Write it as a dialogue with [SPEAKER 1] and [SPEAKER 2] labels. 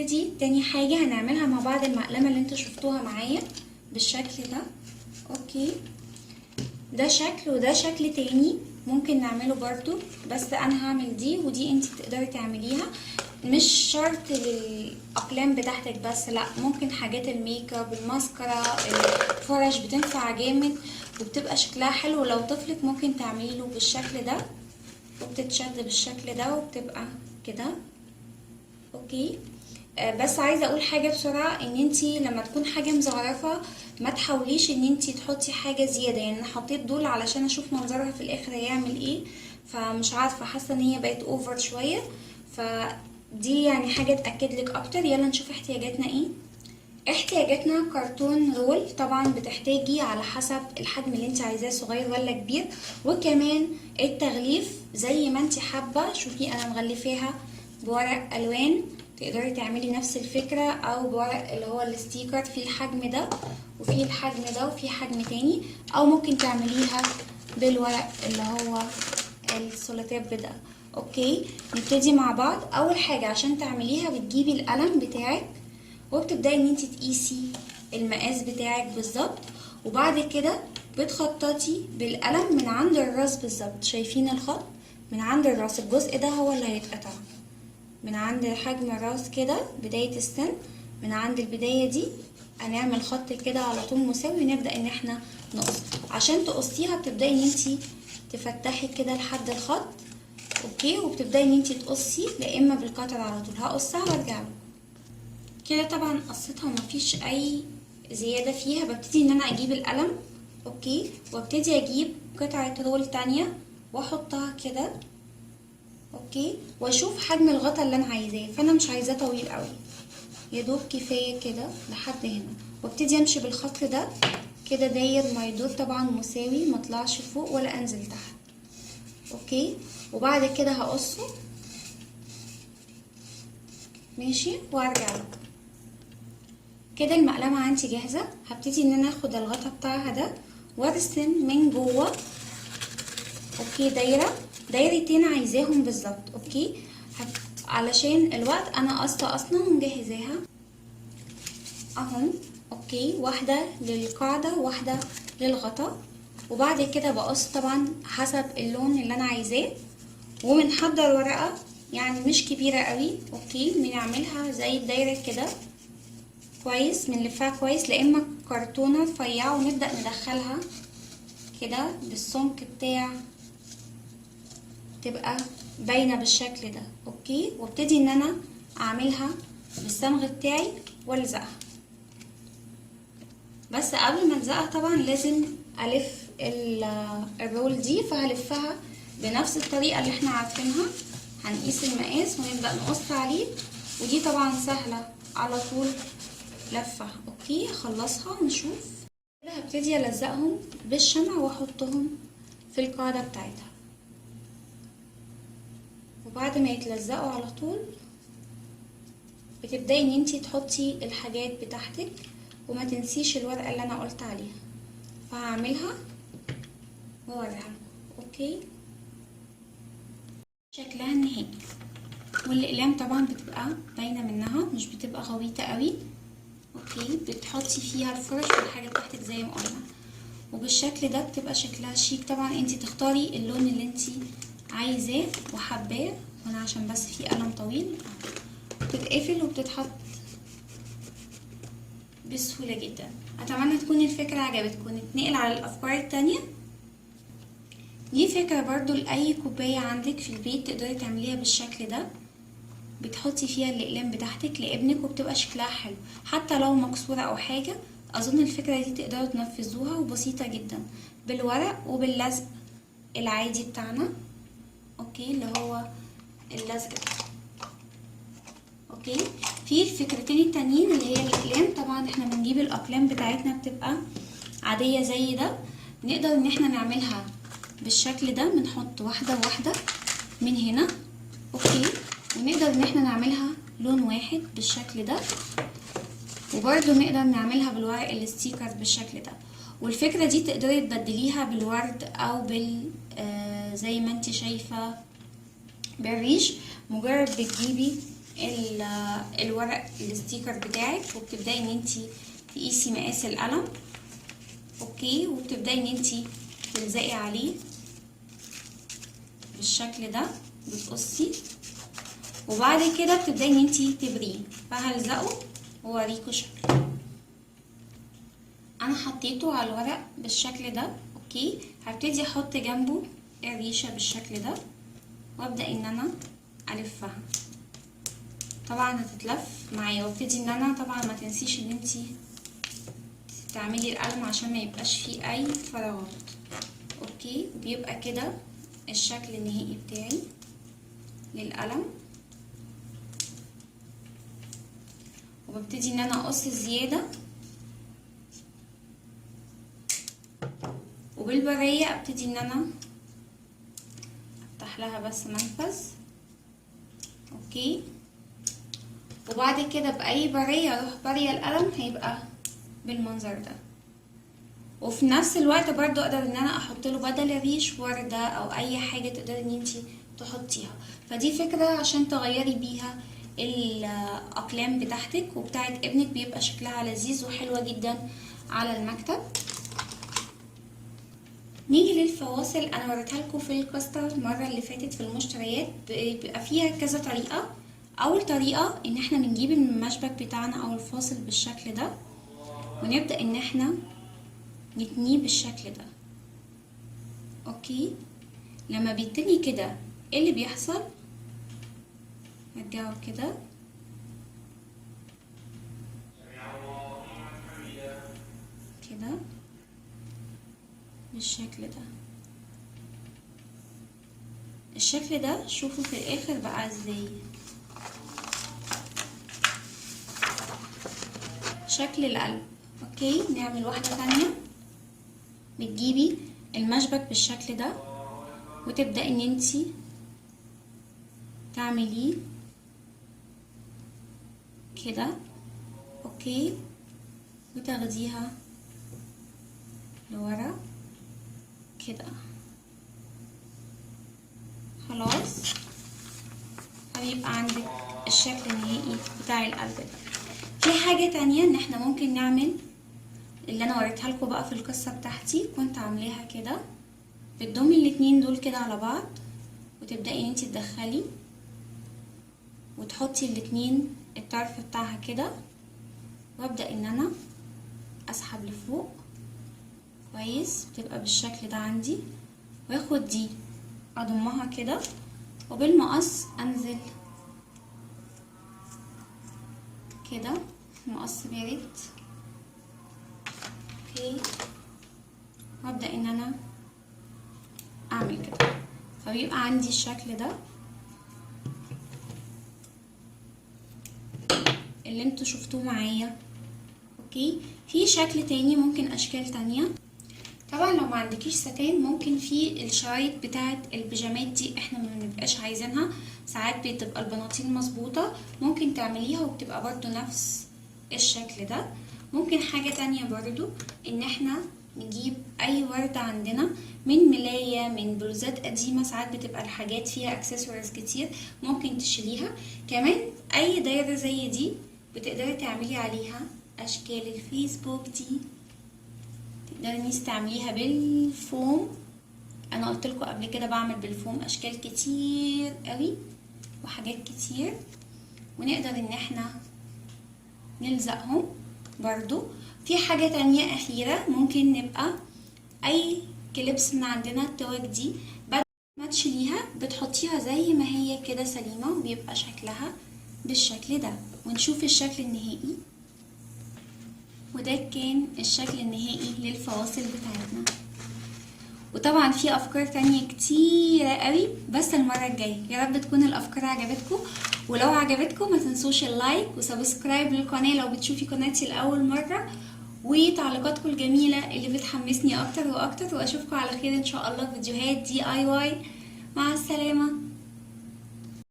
[SPEAKER 1] هنبتدي تاني حاجة هنعملها مع بعض المقلمة اللي انتوا شفتوها معايا بالشكل ده. اوكي، ده شكل وده شكل تاني ممكن نعمله برضو، بس انا هعمل دي ودي انتي تقدري تعمليها. مش شرط للاقلام بتاعتك بس، لا ممكن حاجات الميك اب، الماسكارا، الفرش بتنفع جامد وبتبقى شكلها حلو. لو طفلك ممكن تعملي له بالشكل ده وبتتشد بالشكل ده وبتبقى كده. اوكي، بس عايزه اقول حاجه بسرعه، ان انتي لما تكون حاجه مزخرفه ما تحاوليش ان انتي تحطي حاجه زياده. يعني انا حطيت دول علشان اشوف منظرها في الاخر هيعمل ايه، فمش عارفه، حاسه ان هي بقت اوفر شويه، فدي يعني حاجه تاكد لك اكتر. يلا نشوف احتياجاتنا ايه. احتياجاتنا كرتون رول، طبعا بتحتاجي على حسب الحجم اللي انت عايزاه صغير ولا كبير، وكمان التغليف زي ما انت حابه. شوفي انا مغلفاها بورق الوان، تقدري تعملي نفس الفكره، او بورق اللي هو الستيكر في الحجم ده وفي الحجم ده وفي حجم تاني، او ممكن تعمليها بالورق اللي هو السولوتيب ده. اوكي، نبتدي مع بعض. اول حاجه عشان تعمليها بتجيبي القلم بتاعك وبتبداي ان انت تقيسي المقاس بتاعك بالظبط، وبعد كده بتخططي بالقلم من عند الراس بالظبط. شايفين الخط من عند الراس؟ الجزء ده هو اللي هيتقطع من عند حجم الراس كده، بداية السن، من عند البداية دي هنعمل خط كده على طول مساوي ونبدأ ان احنا نقص. عشان تقصيها بتبدأي ان انت تفتحي كده لحد الخط. اوكي، وبتبدأي ان انت تقصي، لا اما بالقطر على طول. هقصها وارجع لكم. كده طبعا قصتها ومفيش اي زيادة فيها. ببتدي ان انا اجيب القلم، اوكي، وابتدي اجيب قطعة رول تانية واحطها كده، اوكي، واشوف حجم الغطا اللي انا عايزاه. فانا مش عايزاه طويل قوي، يا دوب كفاية كده لحد هنا، وابتدي امشي بالخط ده كده داير ما يدور، طبعا مساوي، ما اطلعش فوق ولا انزل تحت. اوكي، وبعد كده هقصه ماشي وارجع لكم. كده المقلمة عندي جاهزة. هبتدي ان انا اخد الغطا بتاعها ده وارسم من جوه، اوكي، دايرتين عايزاهم بالظبط. اوكي، علشان الوقت انا قصة اصلا ومجهزاها اهم. اوكي، واحدة للقاعدة وواحدة للغطا، وبعد كده بقص طبعا حسب اللون اللي انا عايزاه، وبنحضر ورقة يعني مش كبيرة قوي. اوكي، بنعملها زي الدايرة كده كويس، بنلفها كويس، لا اما كرتونة رفيعة، ونبدأ ندخلها كده بالسمك بتاع تبقى باينة بالشكل ده. اوكي، وابتدي ان انا اعملها بالصمغ بتاعي والزقها. بس قبل ما الزقها طبعا لازم الف الرول دي، فهلفها بنفس الطريقة اللي احنا عارفينها. هنقيس المقاس ونبدأ نقص عليه، ودي طبعا سهلة على طول لفة. اوكي، اخلصها ونشوف. كده هبتدي الزقهم بالشمع واحطهم في القاعدة بتاعتها، وبعد ما يتلزقوا على طول بتبداي ان انتي تحطي الحاجات بتاعتك، وما تنسيش الورقة اللي انا قلت عليها. فهعملها واوريها. اوكي، شكلها النهائي، والاقلام طبعا بتبقى باينه منها، مش بتبقى غويطه قوي. اوكي، بتحطي فيها الفرش والحاجه بتاعتك زي ما قلنا، وبالشكل ده بتبقى شكلها شيك. طبعا انتي تختاري اللون اللي انتي عايزاه وحباه. وانا عشان بس في قلم طويل بتتقفل وبتتحط بسهوله جدا. اتمنى تكون الفكره عجبتكم. نتنقل على الافكار التانية. دي فكره برضو لاي كوبايه عندك في البيت تقدري تعمليها بالشكل ده، بتحطي فيها الاقلام بتاعتك لابنك وبتبقى شكلها حلو، حتى لو مكسوره او حاجه. اظن الفكره دي تقدروا تنفذوها، وبسيطه جدا بالورق وباللزق العادي بتاعنا. اوكي، اللي هو اللزق ده. اوكي، في الفكرتين التانيين اللي هي الاقلام. طبعا احنا بنجيب الاقلام بتاعتنا بتبقى عاديه زي ده، نقدر ان احنا نعملها بالشكل ده. بنحط واحده واحده من هنا، اوكي، ونقدر ان احنا نعملها لون واحد بالشكل ده، وبرده نقدر نعملها بالورق الستيكر بالشكل ده. والفكرة دي تقدري تبدليها بالورد او زي ما انت شايفة بالريش. مجرد بتجيبي الورق الستيكر بتاعك، وبتبداي ان انتي تقيسي مقاس القلم. اوكي، وبتبداي ان انتي تلزقي عليه بالشكل ده، بتقصي، وبعد كده بتبداي ان انتي تبريه. فهلزقه واوريكوا شكله. انا حطيته على الورق بالشكل ده. اوكي، هبتدي احط جنبه الريشه بالشكل ده، وابدا ان انا الفها. طبعا هتتلف معايا، وابتدي ان انا طبعا ما تنسيش ان انتي تعملي القلم عشان ما يبقاش فيه اي فراغات. اوكي، بيبقى كده الشكل النهائي بتاعي للقلم. وببتدي ان انا اقص الزياده، وبالبريه ابتدي ان انا افتح لها بس منفذ. اوكي، وبعد كده باي بريه اروح بريه القلم هيبقى بالمنظر ده. وفي نفس الوقت برضو اقدر ان انا احط له بدل الريش ورده او اي حاجه تقدري ان انتي تحطيها. فدي فكره عشان تغيري بيها الاقلام بتاعتك وبتاعت ابنك، بيبقى شكلها لذيذ وحلوه جدا على المكتب. نيجي للفواصل. انا وريتها لكم في الكاستر المره اللي فاتت في المشتريات، بيبقى فيها كذا طريقه. اول طريقه ان احنا بنجيب المشبك بتاعنا او الفاصل بالشكل ده، ونبدا ان احنا نتنيه بالشكل ده. اوكي، لما بيتني كده ايه اللي بيحصل؟ نرجعه كده، كده بالشكل ده. الشكل ده شوفوا في الاخر بقى ازاي، شكل القلب. اوكي، نعمل واحدة تانية. بتجيبي المشبك بالشكل ده، وتبدأي ان انتي تعمليه كده. اوكي، وتاخديها لورا كده. خلاص، هيبقى عندك الشكل النهائي بتاع القلب ده. في حاجة تانية ان احنا ممكن نعمل اللي انا وريتها لكم بقى في القصة بتاعتي، كنت عاملاها كده. بتضمي الاتنين دول كده على بعض، وتبدأي ان انتي تدخلي وتحطي الاتنين الطرف بتاعها كده، وابدأ ان انا اسحب لفوق كويس، بتبقى بالشكل ده عندي. واخد دي اضمها كده، وبالمقص انزل كده، مقص بارد. اوكي، وابدأ ان انا اعمل كده، فبيبقى عندي الشكل ده اللي انتوا شفتوه معايا. اوكي، في شكل تاني، ممكن اشكال تانية. طبعا لو ما عندكيش ستان، ممكن في الشرايط بتاعه البيجامات دي احنا ما بنبقاش عايزينها، ساعات بتبقى البناطيل مظبوطه، ممكن تعمليها وبتبقى برضو نفس الشكل ده. ممكن حاجه تانية برضو ان احنا نجيب اي ورده عندنا من ملايه، من بلوزات قديمه، ساعات بتبقى الحاجات فيها اكسسوارز كتير، ممكن تشيليها. كمان اي دايره زي دي بتقدري تعملي عليها اشكال الفيسبوك دي، تقدري تستعمليها بالفوم. انا قلت لكم قبل كده بعمل بالفوم اشكال كتير قوي وحاجات كتير، ونقدر ان احنا نلزقهم. برضو في حاجة تانية اخيرة، ممكن نبقى اي كليبس من عندنا، التوك دي بدل ما تشيليها بتحطيها زي ما هي كده سليمة، وبيبقى شكلها بالشكل ده. ونشوف الشكل النهائي. وده كان الشكل النهائي للفواصل بتاعتنا. وطبعا في افكار تانية كتيرة قوي، بس المرة الجاية. يا رب تكون الافكار عجبتكم، ولو عجبتكم ما تنسوش اللايك وسبسكرايب للقناة لو بتشوفي قناتي لأول مرة، وتعليقاتكم الجميلة اللي بتحمسني اكتر واكتر. واشوفكم على خير ان شاء الله في فيديوهات DIY. مع السلامة.